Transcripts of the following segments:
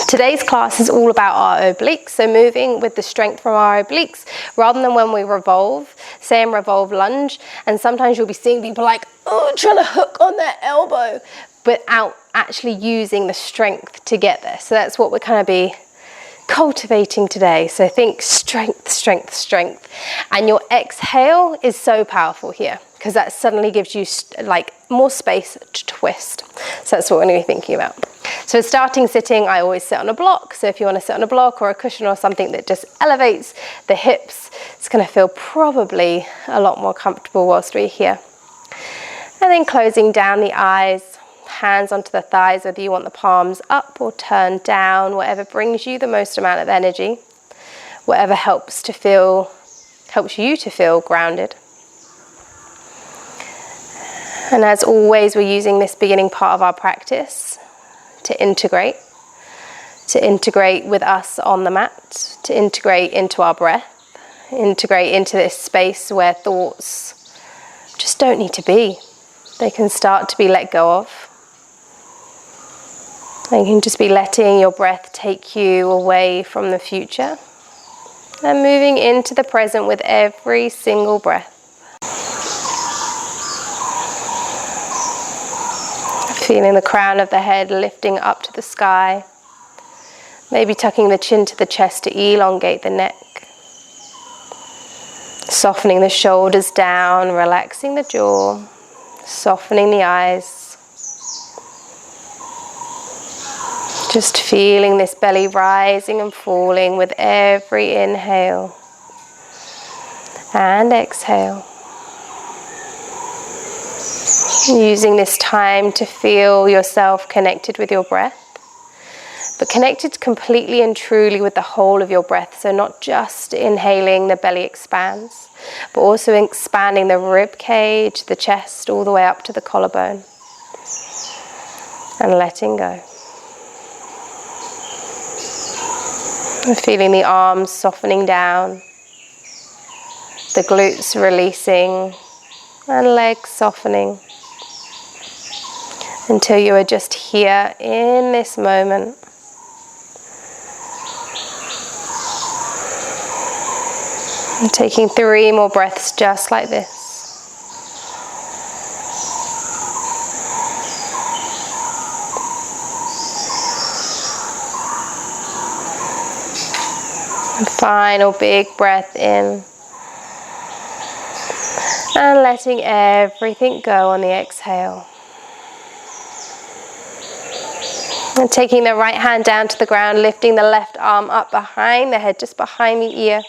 Today's class is all about our obliques, so moving with the strength from our obliques rather than when we revolve, say in revolve lunge, and sometimes you'll be seeing people like, oh, trying to hook on their elbow without actually using the strength to get there. So that's what we're kind of be cultivating today. So think strength, strength, strength. And your exhale is so powerful here because that suddenly gives you like more space to twist. So that's what we're going to be thinking about. So starting sitting, I always sit on a block. So if you want to sit on a block or a cushion or something that just elevates the hips, it's going to feel probably a lot more comfortable whilst we're here. And then closing down the eyes, hands onto the thighs, whether you want the palms up or turned down, whatever brings you the most amount of energy, whatever helps you to feel grounded. And as always, we're using this beginning part of our practice to integrate with us on the mat, to integrate into our breath, integrate into this space where thoughts just don't need to be. They can start to be let go of. And you can just be letting your breath take you away from the future and moving into the present with every single breath. Feeling the crown of the head lifting up to the sky. Maybe tucking the chin to the chest to elongate the neck. Softening the shoulders down, relaxing the jaw, softening the eyes. Just feeling this belly rising and falling with every inhale and exhale. Using this time to feel yourself connected with your breath, but connected completely and truly with the whole of your breath. So not just inhaling, the belly expands, but also expanding the rib cage, the chest, all the way up to the collarbone. And letting go. And feeling the arms softening down, the glutes releasing, and legs softening. Until you are just here in this moment. And taking 3 more breaths just like this. And final big breath in. And letting everything go on the exhale. And taking the right hand down to the ground, lifting the left arm up behind the head, just behind the ear.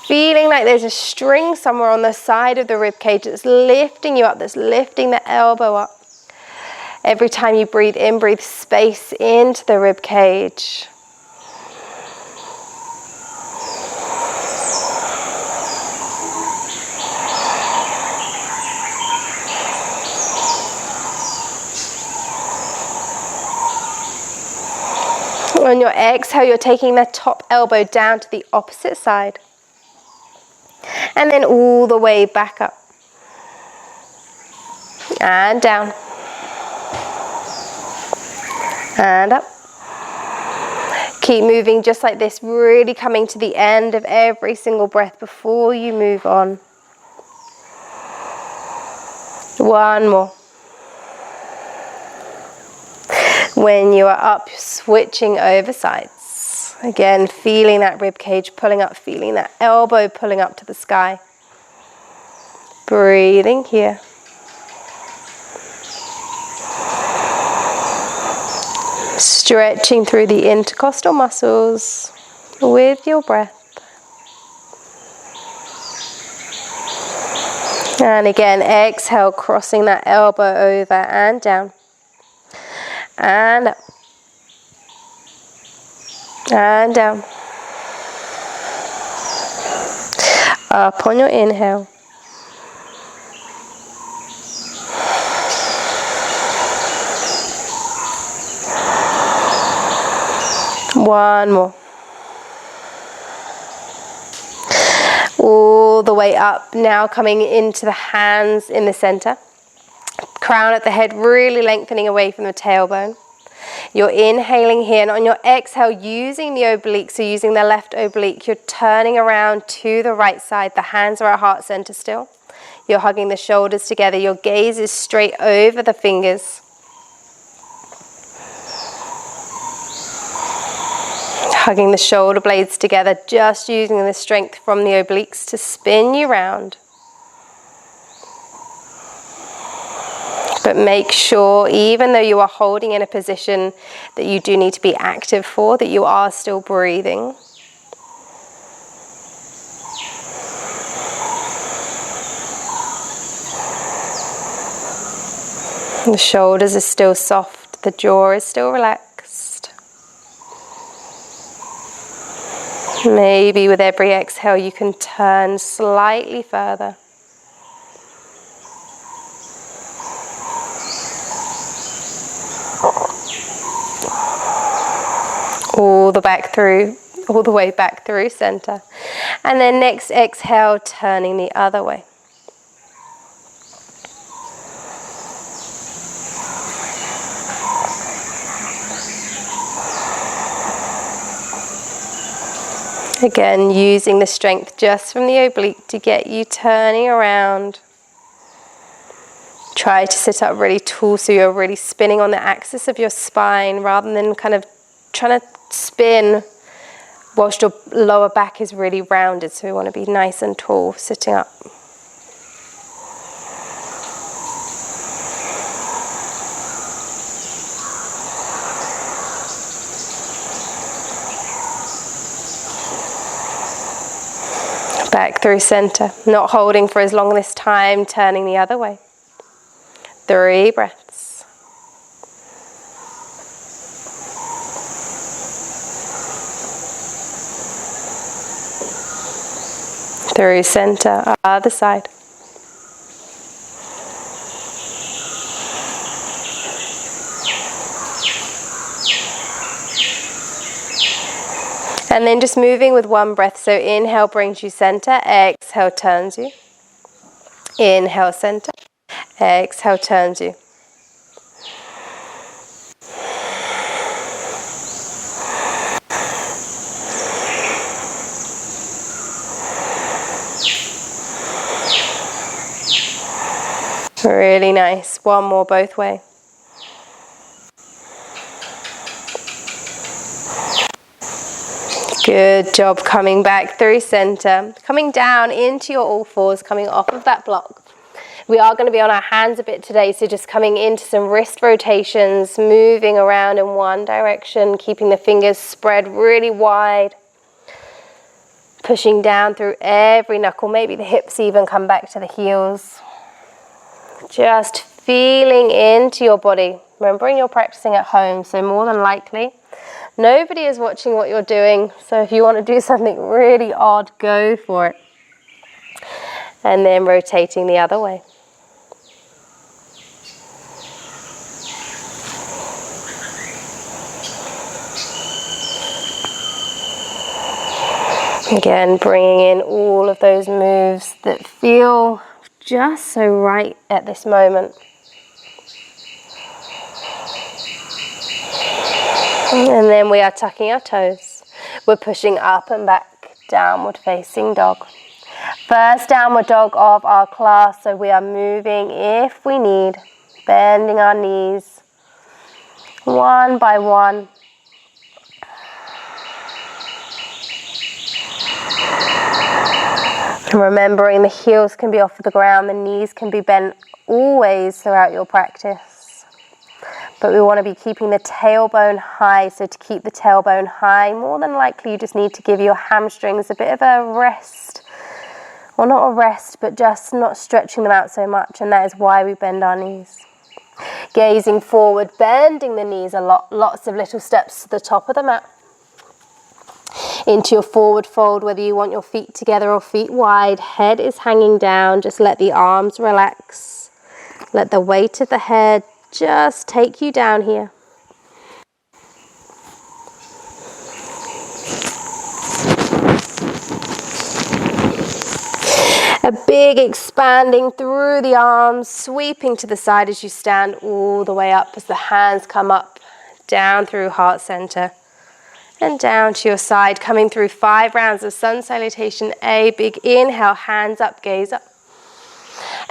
Feeling like there's a string somewhere on the side of the rib cage that's lifting you up, that's lifting the elbow up. Every time you breathe in, breathe space into the rib cage. On your exhale, you're taking the top elbow down to the opposite side. And then all the way back up. And down. And up. Keep moving just like this, really coming to the end of every single breath before you move on. One more. When you are up, switching over sides. Again, feeling that rib cage pulling up, feeling that elbow pulling up to the sky. Breathing here. Stretching through the intercostal muscles with your breath. And again, exhale, crossing that elbow over and down. And up. And down. Up on your inhale. One more. All the way up, now coming into the hands in the center. Crown at the head, really lengthening away from the tailbone. You're inhaling here, and on your exhale, using the obliques, so using the left oblique, you're turning around to the right side. The hands are at heart center still. You're hugging the shoulders together. Your gaze is straight over the fingers. Hugging the shoulder blades together, just using the strength from the obliques to spin you round. But make sure, even though you are holding in a position that you do need to be active for, that you are still breathing. The shoulders are still soft, the jaw is still relaxed. Maybe with every exhale you can turn slightly further. All the way back through center. And then next exhale, turning the other way. Again, using the strength just from the oblique to get you turning around. Try to sit up really tall so you're really spinning on the axis of your spine rather than kind of trying to spin whilst your lower back is really rounded. So we want to be nice and tall sitting up. Back through center, not holding for as long this time, turning the other way. 3 breaths. Through center, other side. And then just moving with 1 breath. So inhale brings you center, exhale turns you. Inhale center, exhale turns you. Really nice. 1 more both way. Good job coming back through center, coming down into your all fours, coming off of that block. We are going to be on our hands a bit today, so just coming into some wrist rotations, moving around in one direction, keeping the fingers spread really wide, pushing down through every knuckle, maybe the hips even come back to the heels. Just feeling into your body. Remembering you're practicing at home, so more than likely nobody is watching what you're doing, so if you want to do something really odd, go for it. And then rotating the other way. Again, bringing in all of those moves that feel just so right at this moment. And then we are tucking our toes. We're pushing up and back, downward facing dog. First downward dog of our class, so we are moving if we need, bending our knees, 1 by 1. And remembering the heels can be off the ground, the knees can be bent always throughout your practice. But we want to be keeping the tailbone high, so to keep the tailbone high, more than likely you just need to give your hamstrings a bit of a rest. Well, not a rest, but just not stretching them out so much, and that is why we bend our knees. Gazing forward, bending the knees a lot, lots of little steps to the top of the mat. Into your forward fold, whether you want your feet together or feet wide, head is hanging down, just let the arms relax. Let the weight of the head just take you down here. A big expanding through the arms, sweeping to the side as you stand all the way up as the hands come up down through heart center, and down to your side, coming through 5 rounds of sun salutation. A big inhale, hands up, gaze up.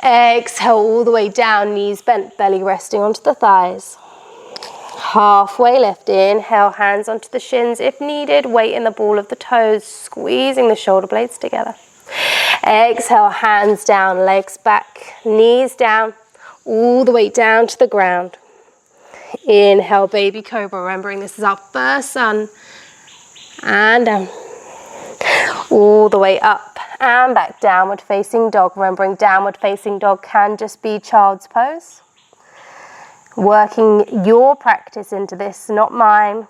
Exhale all the way down, knees bent, belly resting onto the thighs. Halfway lift, inhale, hands onto the shins if needed, weight in the ball of the toes, squeezing the shoulder blades together. Exhale, hands down, legs back, knees down, all the way down to the ground. Inhale, baby cobra, remembering this is our first sun. And down, all the way up and back, downward facing dog. Remembering downward facing dog can just be child's pose. Working your practice into this, not mine.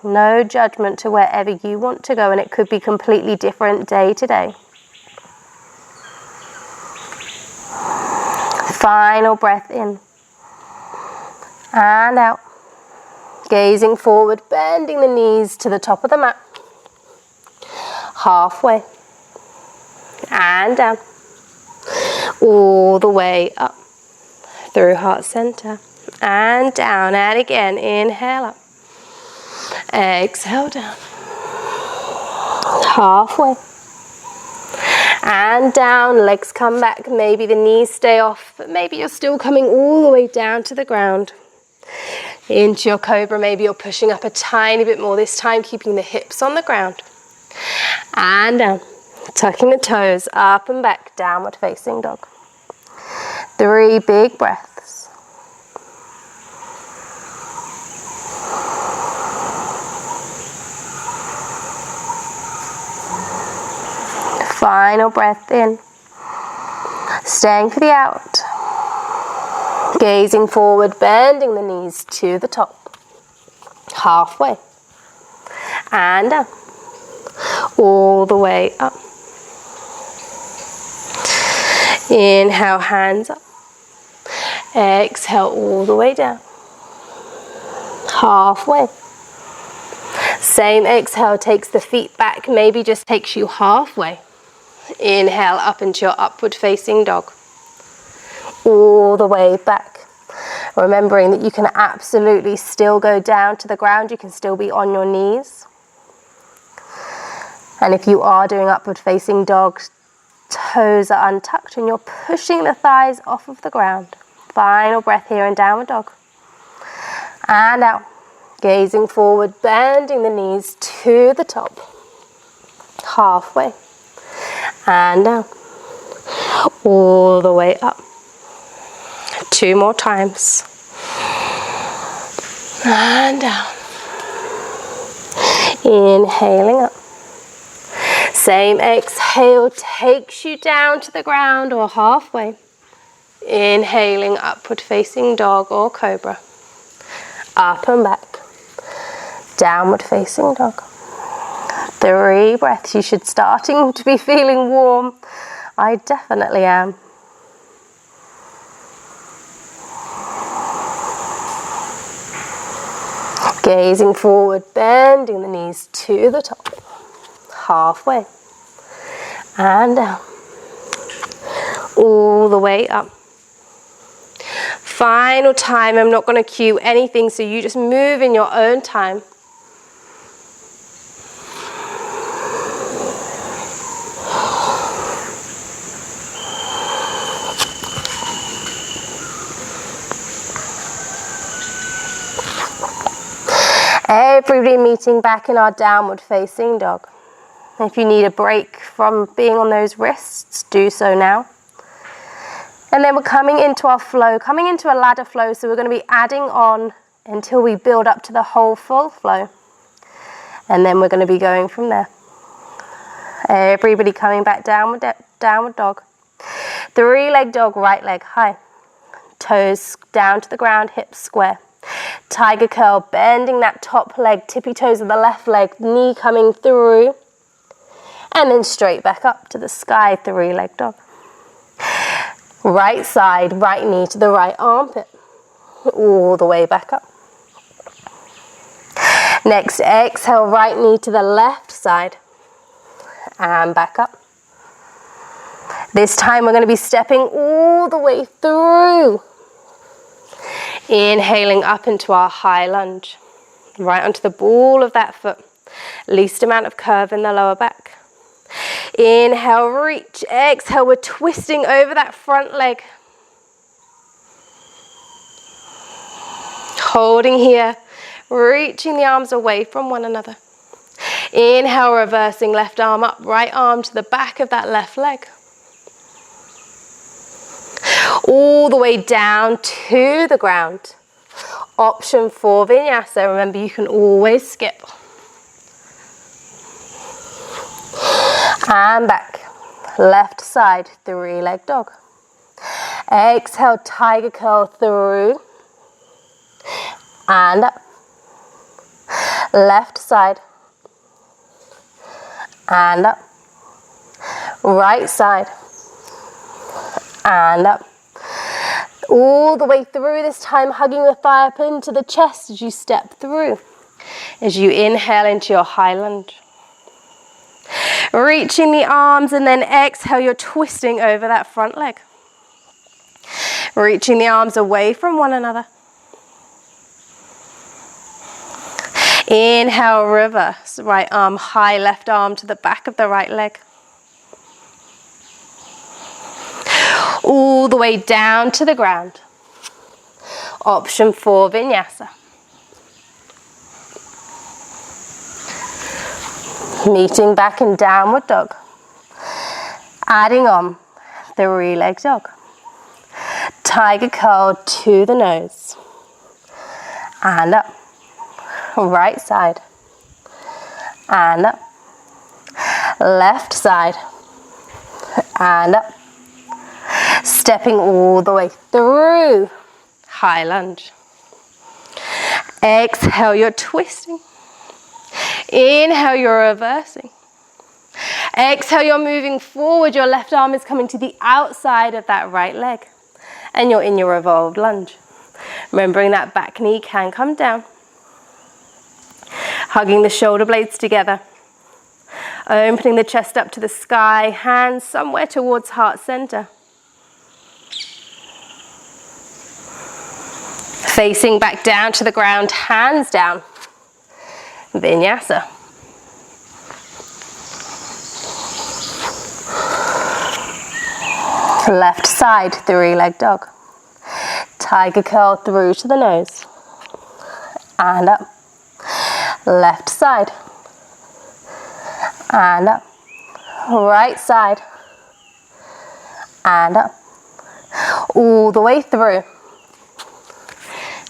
No judgment to wherever you want to go, and it could be completely different day to day. Final breath in and out. Gazing forward, bending the knees to the top of the mat. Halfway. And down. All the way up. Through heart center. And down. And again. Inhale up. Exhale down. Halfway. And down. Legs come back. Maybe the knees stay off, but maybe you're still coming all the way down to the ground. Into your cobra, maybe you're pushing up a tiny bit more this time, keeping the hips on the ground. And down, tucking the toes up and back, downward facing dog. 3 big breaths. Final breath in. Staying for the out. Gazing forward, bending the knees to the top. Halfway. And down. All the way up. Inhale, hands up. Exhale, all the way down. Halfway. Same exhale takes the feet back, maybe just takes you halfway. Inhale up into your upward facing dog. All the way back. Remembering that you can absolutely still go down to the ground, you can still be on your knees. And if you are doing upward facing dog, toes are untucked and you're pushing the thighs off of the ground. Final breath here in downward dog. And out. Gazing forward, bending the knees to the top. Halfway. And down. All the way up. 2 more times. And down. Inhaling up. Same exhale takes you down to the ground or halfway. Inhaling, upward facing dog or cobra. Up and back. Downward facing dog. 3 breaths. You should starting to be feeling warm. I definitely am. Gazing forward, bending the knees to the top. Halfway. And down. All the way up. Final time. I'm not going to cue anything, so you just move in your own time. Everybody meeting back in our downward facing dog. If you need a break from being on those wrists, do so now. And then we're coming into our flow, coming into a ladder flow, so we're going to be adding on until we build up to the whole full flow. And then we're going to be going from there. Everybody coming back downward dog. 3-leg dog, right leg high. Toes down to the ground, hips square. Tiger curl, bending that top leg, tippy toes of the left leg, knee coming through. And then straight back up to the sky, 3-leg dog. Right side, right knee to the right armpit. All the way back up. Next, exhale, right knee to the left side. And back up. This time we're going to be stepping all the way through. Inhaling up into our high lunge, right onto the ball of that foot. Least amount of curve in the lower back. Inhale, reach. Exhale, we're twisting over that front leg. Holding here, reaching the arms away from one another. Inhale, reversing left arm up, right arm to the back of that left leg. All the way down to the ground. Option for Vinyasa. Remember, you can always skip. And back. Left side, three-leg dog. Exhale, tiger curl through. And up. Left side. And up. Right side. And up. All the way through this time, hugging the thigh up into the chest as you step through. As you inhale into your high lunge. Reaching the arms, and then exhale, you're twisting over that front leg. Reaching the arms away from one another. Inhale, reverse. Right arm high, left arm to the back of the right leg. All the way down to the ground. Option for Vinyasa. Meeting back in downward dog. Adding on three-leg dog. Tiger curl to the nose. And up. Right side. And up. Left side. And up. Stepping all the way through. High lunge. Exhale, you're twisting. Inhale, you're reversing. Exhale, you're moving forward. Your left arm is coming to the outside of that right leg. And you're in your revolved lunge. Remembering that back knee can come down. Hugging the shoulder blades together. Opening the chest up to the sky. Hands somewhere towards heart center. Facing back down to the ground, hands down. Vinyasa. Left side, three-leg dog. Tiger curl through to the nose. And up. Left side. And up. Right side. And up. All the way through.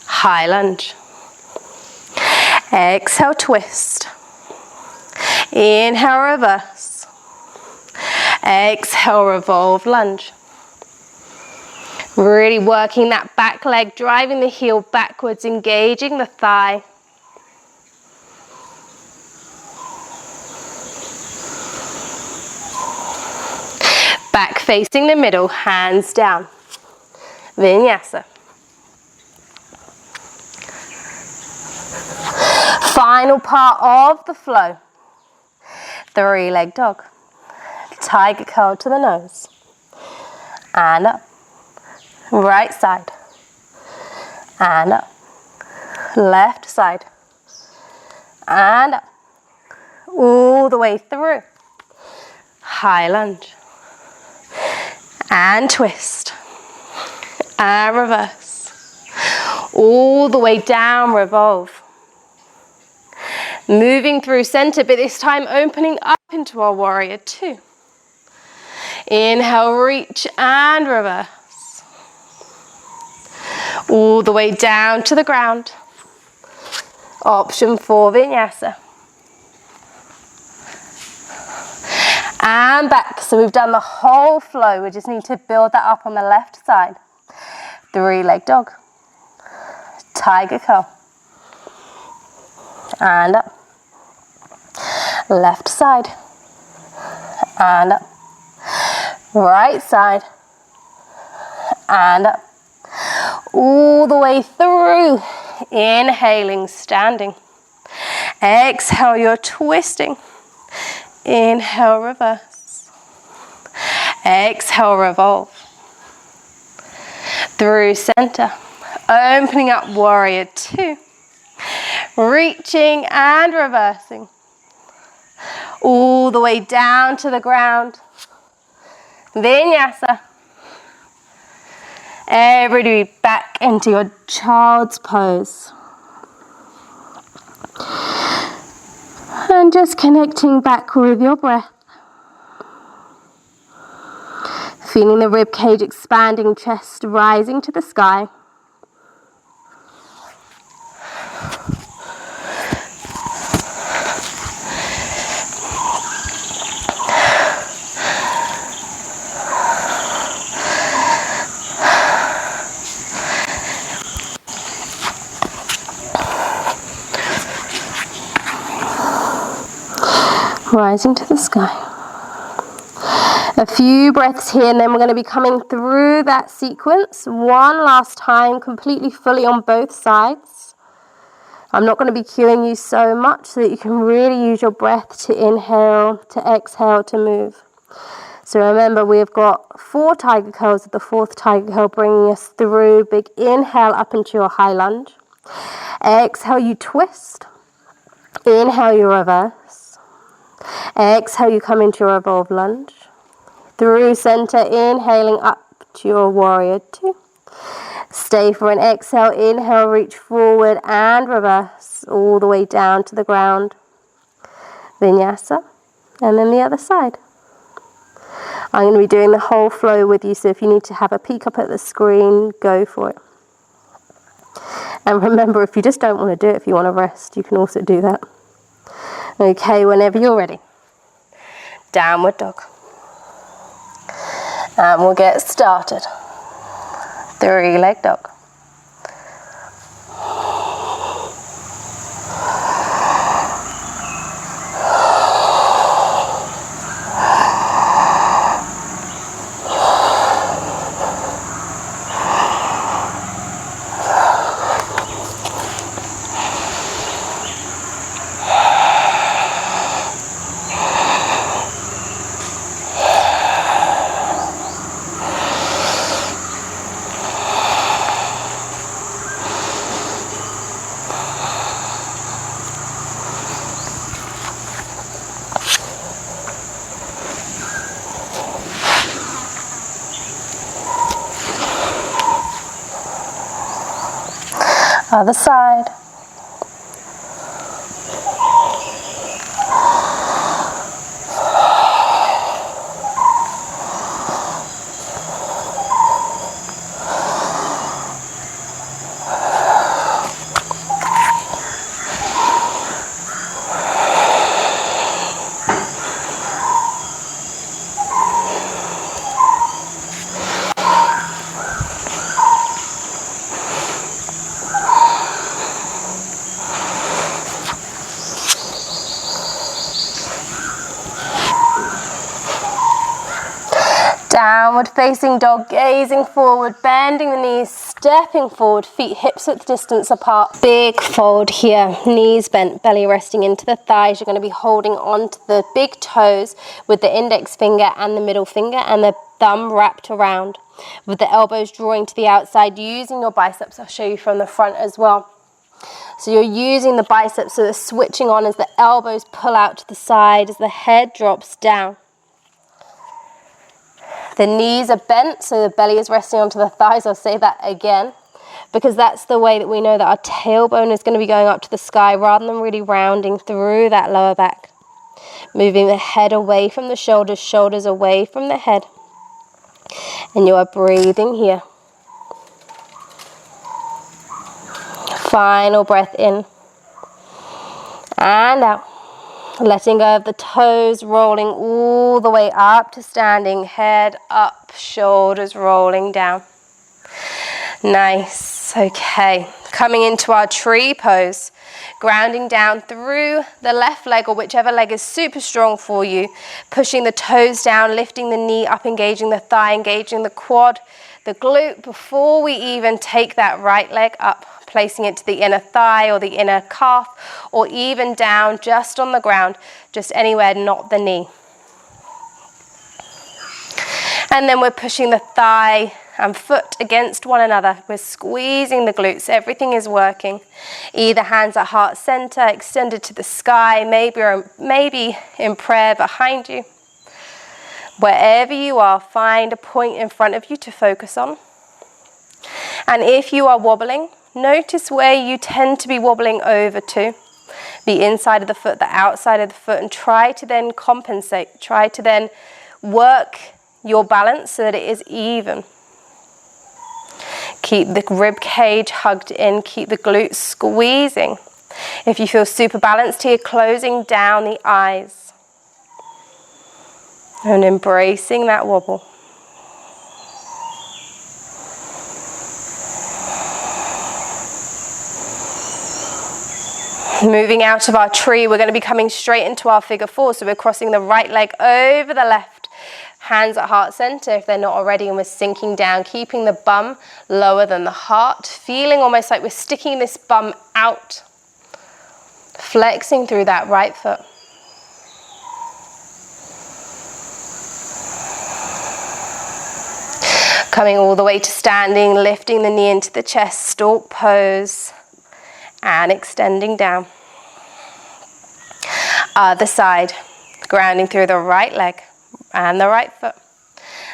High lunge. Exhale, twist. Inhale, reverse. Exhale, revolve, lunge. Really working that back leg, driving the heel backwards, engaging the thigh. Back facing the middle, hands down. Vinyasa. Final part of the flow. Three-leg dog. Tiger curl to the nose. And up. Right side. And up. Left side. And up. All the way through. High lunge. And twist. And reverse. All the way down, revolve. Moving through center, but this time opening up into our warrior two. Inhale, reach and reverse. All the way down to the ground. Option for Vinyasa. And back. So we've done the whole flow. We just need to build that up on the left side. Three-leg dog. Tiger curl. And up. Left side. And up. Right side. And up. All the way through. Inhaling, standing. Exhale, you're twisting. Inhale, reverse. Exhale, revolve. Through center. Opening up, warrior two. Reaching and reversing. All the way down to the ground. Vinyasa. Everybody back into your child's pose. And just connecting back with your breath. Feeling the rib cage expanding, chest rising to the sky. Rising to the sky. A few breaths here, and then we're going to be coming through that sequence one last time, completely fully on both sides. I'm not going to be cueing you so much so that you can really use your breath to inhale, to exhale, to move. So remember, we've got 4 tiger curls, with the 4th tiger curl bringing us through. Big inhale up into your high lunge. Exhale, you twist. Inhale, you reverse. Exhale, you come into your revolve lunge. Through center, inhaling up to your warrior two. Stay for an exhale. Inhale, reach forward and reverse all the way down to the ground. Vinyasa. And then the other side. I'm going to be doing the whole flow with you, so if you need to have a peek up at the screen, go for it. And remember, if you just don't want to do it, if you want to rest, you can also do that. Okay, whenever you're ready. Downward dog. And we'll get started. 3-leg dog. Other side. Downward facing dog, gazing forward, bending the knees, stepping forward, feet hips width distance apart. Big fold here, knees bent, belly resting into the thighs. You're going to be holding on to the big toes with the index finger and the middle finger and the thumb wrapped around, with the elbows drawing to the outside, using your biceps. I'll show you from the front as well. So you're using the biceps, so they're switching on as the elbows pull out to the side, as the head drops down. The knees are bent, so the belly is resting onto the thighs. I'll say that again, because that's the way that we know that our tailbone is going to be going up to the sky rather than really rounding through that lower back. Moving the head away from the shoulders, shoulders away from the head. And you are breathing here. Final breath in and out. Letting go of the toes, rolling all the way up to standing, head up, shoulders rolling down. Nice, okay. Coming into our tree pose, grounding down through the left leg or whichever leg is super strong for you, pushing the toes down, lifting the knee up, engaging the thigh, engaging the quad, the glute, before we even take that right leg up, placing it to the inner thigh or the inner calf, or even down just on the ground, just anywhere, not the knee. And then we're pushing the thigh and foot against one another. We're squeezing the glutes. Everything is working. Either hands at heart center, extended to the sky, maybe in prayer behind you. Wherever you are, find a point in front of you to focus on. And if you are wobbling, notice where you tend to be wobbling over to. The inside of the foot, the outside of the foot, and try to then compensate. Try to then work your balance so that it is even. Keep the rib cage hugged in, keep the glutes squeezing. If you feel super balanced here, closing down the eyes and embracing that wobble. Moving out of our tree, we're going to be coming straight into our figure four. So we're crossing the right leg over the left. Hands at heart center if they're not already, and we're sinking down, keeping the bum lower than the heart, feeling almost like we're sticking this bum out, flexing through that right foot. Coming all the way to standing, lifting the knee into the chest, stalk pose, and extending down. Other side, grounding through the right leg and the right foot.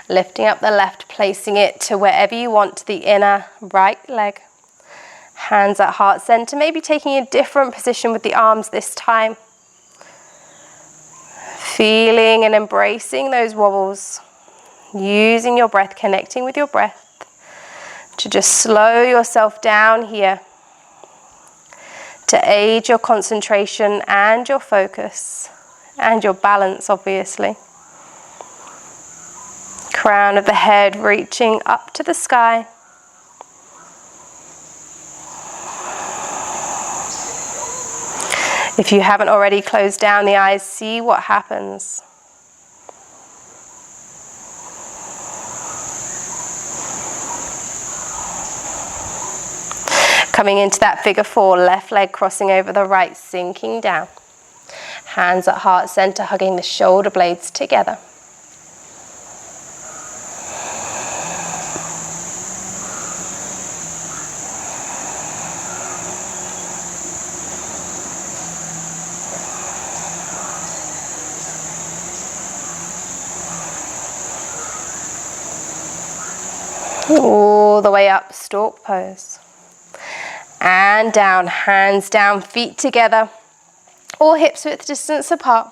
Lifting up the left, placing it to wherever you want, the inner right leg. Hands at heart center, maybe taking a different position with the arms this time. Feeling and embracing those wobbles. Using your breath, connecting with your breath to just slow yourself down here, to aid your concentration and your focus and your balance, obviously. Crown of the head reaching up to the sky. If you haven't already closed down the eyes, see what happens. Coming into that figure four, left leg crossing over the right, sinking down. Hands at heart center, hugging the shoulder blades together. All the way up, stalk pose. And down, hands down, feet together, or hips width distance apart.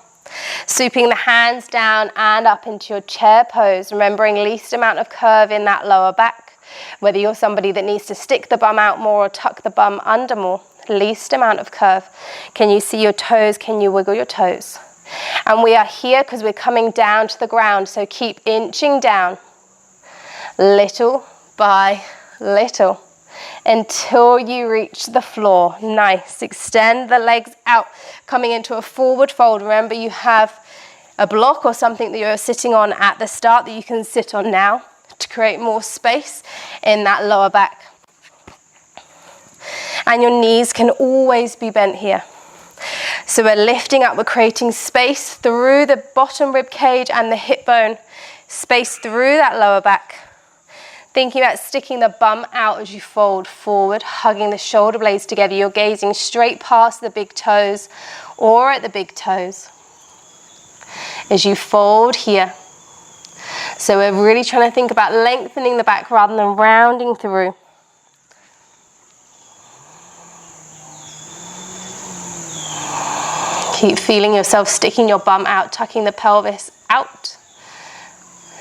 Swooping the hands down and up into your chair pose, remembering least amount of curve in that lower back. Whether you're somebody that needs to stick the bum out more or tuck the bum under more, least amount of curve. Can you see your toes? Can you wiggle your toes? And we are here because we're coming down to the ground, so keep inching down, little by little, until you reach the floor. Nice. Extend the legs out, coming into a forward fold. Remember, you have a block or something that you're sitting on at the start that you can sit on now to create more space in that lower back. And your knees can always be bent here. So we're lifting up, we're creating space through the bottom rib cage and the hip bone, space through that lower back. Thinking about sticking the bum out as you fold forward, hugging the shoulder blades together. You're gazing straight past the big toes or at the big toes as you fold here. So we're really trying to think about lengthening the back rather than rounding through. Keep feeling yourself sticking your bum out, tucking the pelvis out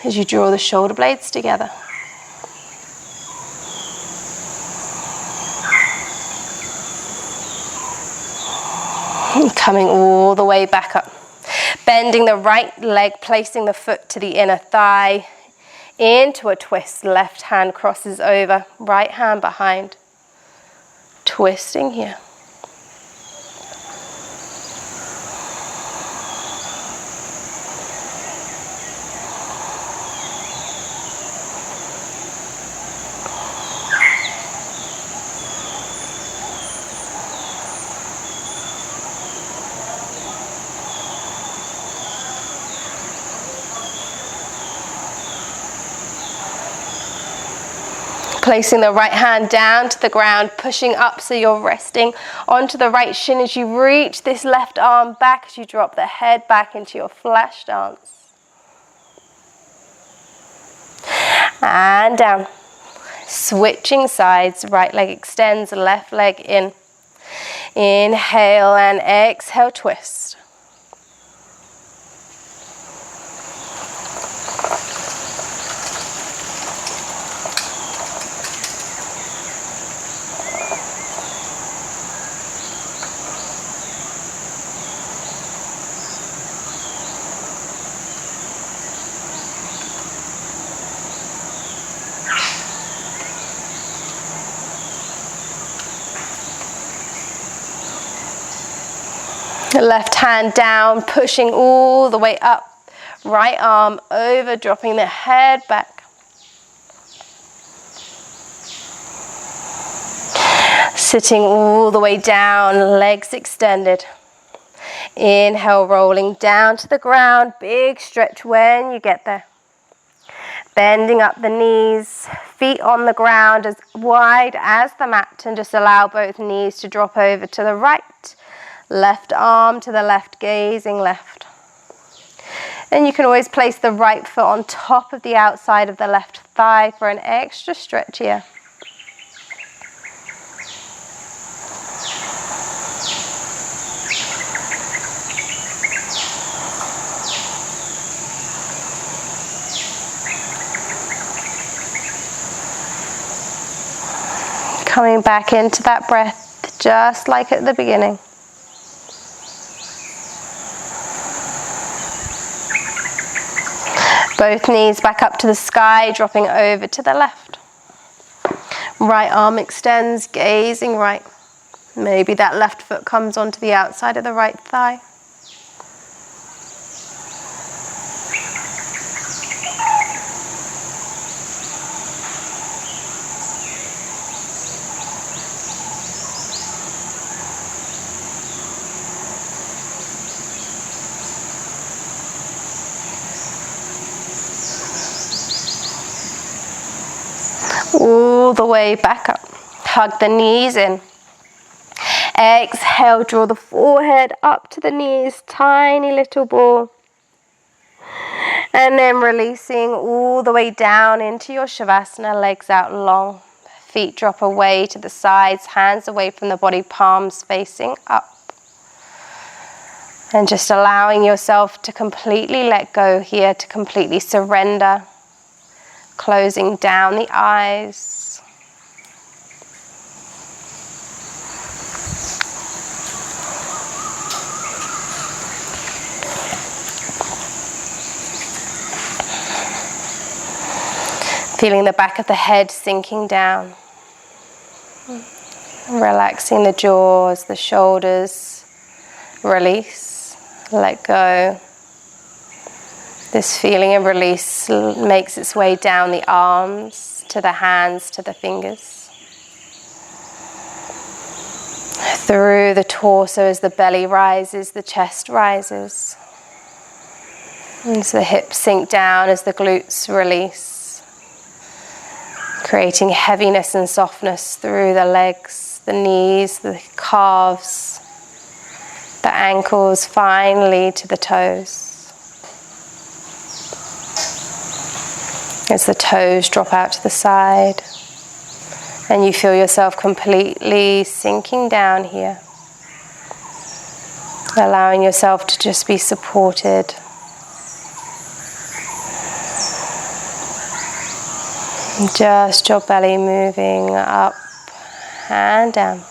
as you draw the shoulder blades together. Coming all the way back up. Bending the right leg, placing the foot to the inner thigh, into a twist. Left hand crosses over, right hand behind. Twisting here. Placing the right hand down to the ground, pushing up so you're resting onto the right shin as you reach this left arm back as you drop the head back into your flash dance. And down. Switching sides, right leg extends, left leg in. Inhale and exhale, twist. Left hand down, pushing all the way up. Right arm over, dropping the head back. Sitting all the way down, legs extended. Inhale, rolling down to the ground. Big stretch when you get there. Bending up the knees, feet on the ground as wide as the mat, and just allow both knees to drop over to the right. Left arm to the left, gazing left. And you can always place the right foot on top of the outside of the left thigh for an extra stretch here. Coming back into that breath, just like at the beginning. Both knees back up to the sky, dropping over to the left. Right arm extends, gazing right. Maybe that left foot comes onto the outside of the right thigh. All the way back up. Hug the knees in. Exhale, draw the forehead up to the knees, tiny little ball. And then releasing all the way down into your Shavasana, legs out long. Feet drop away to the sides, hands away from the body, palms facing up. And just allowing yourself to completely let go here, to completely surrender. Closing down the eyes. Feeling the back of the head sinking down. Relaxing the jaws, the shoulders. Release, let go. This feeling of release makes its way down the arms, to the hands, to the fingers. Through the torso as the belly rises, the chest rises. As the hips sink down, as the glutes release. Creating heaviness and softness through the legs, the knees, the calves, the ankles, finally to the toes. As the toes drop out to the side and you feel yourself completely sinking down here, allowing yourself to just be supported. Just your belly moving up and down.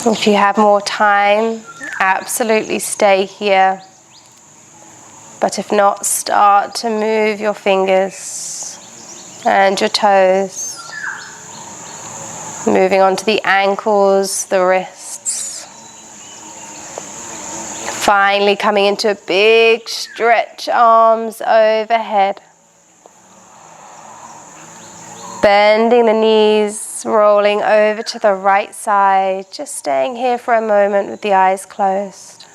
If you have more time, absolutely stay here. But if not, start to move your fingers and your toes. Moving on to the ankles, the wrists. Finally coming into a big stretch, arms overhead. Bending the knees, rolling over to the right side. Just staying here for a moment with the eyes closed.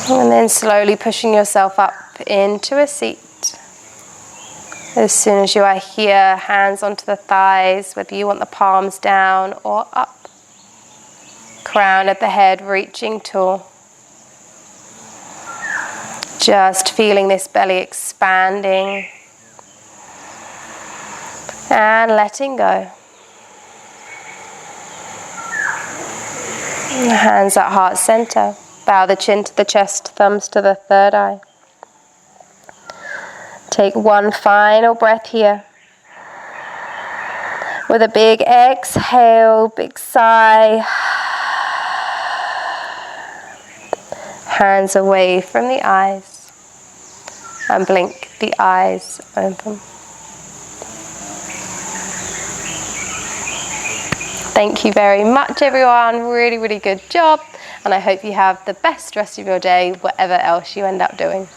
And then slowly pushing yourself up into a seat. As soon as you are here, hands onto the thighs, whether you want the palms down or up. Crown at the head, reaching tall. Just feeling this belly expanding. And letting go. Hands at heart center. Bow the chin to the chest, thumbs to the third eye. Take one final breath here. With a big exhale, big sigh. Hands away from the eyes. And blink the eyes open. Thank you very much, everyone. Really, really good job. And I hope you have the best rest of your day, whatever else you end up doing.